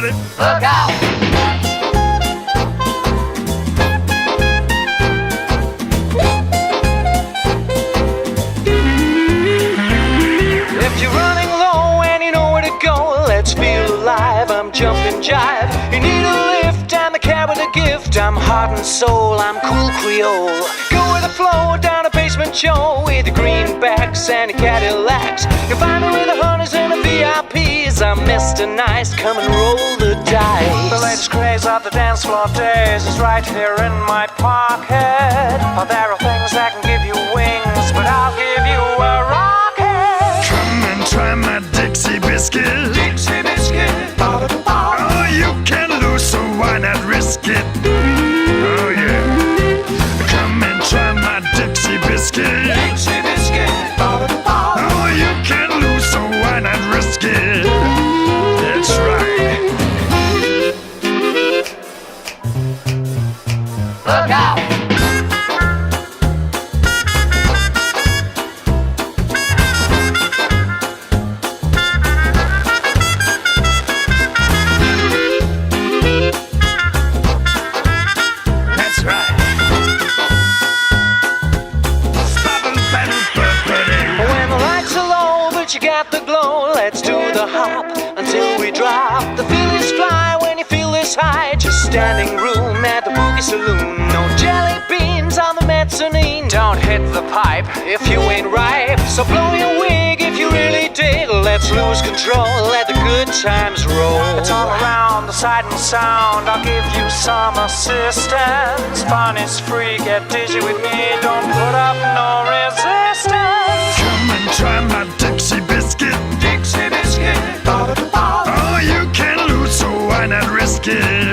buddy. Look out! If you're running low and you know where to go, let's feel alive. I'm jumping jive. You need a lift, I'm the cab with a gift. I'm heart and soul, I'm cool Creole. Go with the flow down a basement Joe with the greenbacks and the Cadillacs. You'll find me with the hunters and the VIPs. I'm Mr. Nice, come and roll the dice. The latest craze of the dance floor days is right here in my pocket. Oh, there are things that can give you wings, but I'll give you a rocket. Come and try my Dixie biscuit. Dixie biscuit. Oh, you can lose, so why not risk it? Oh yeah. Come and try my Dixie biscuit. Dixie biscuit. Oh, you can lose, so why not risk it? That's right. Look out! That's right. When the lights are low, but you got the glow, let's do the hop until we drop. The feelings fly when you feel this high. Just standing room at the Boogie Saloon. No jelly beans on the mezzanine. Don't hit the pipe if you ain't ripe. So blow your wig if you really dig. Let's lose control, let the good times roll. It's all around, the sight and sound. I'll give you some assistance. Fun is free, get dizzy with me. Don't put up no resistance. Come and try my Dixie biscuit. Dixie biscuit. Oh, you can lose, so why not risk it?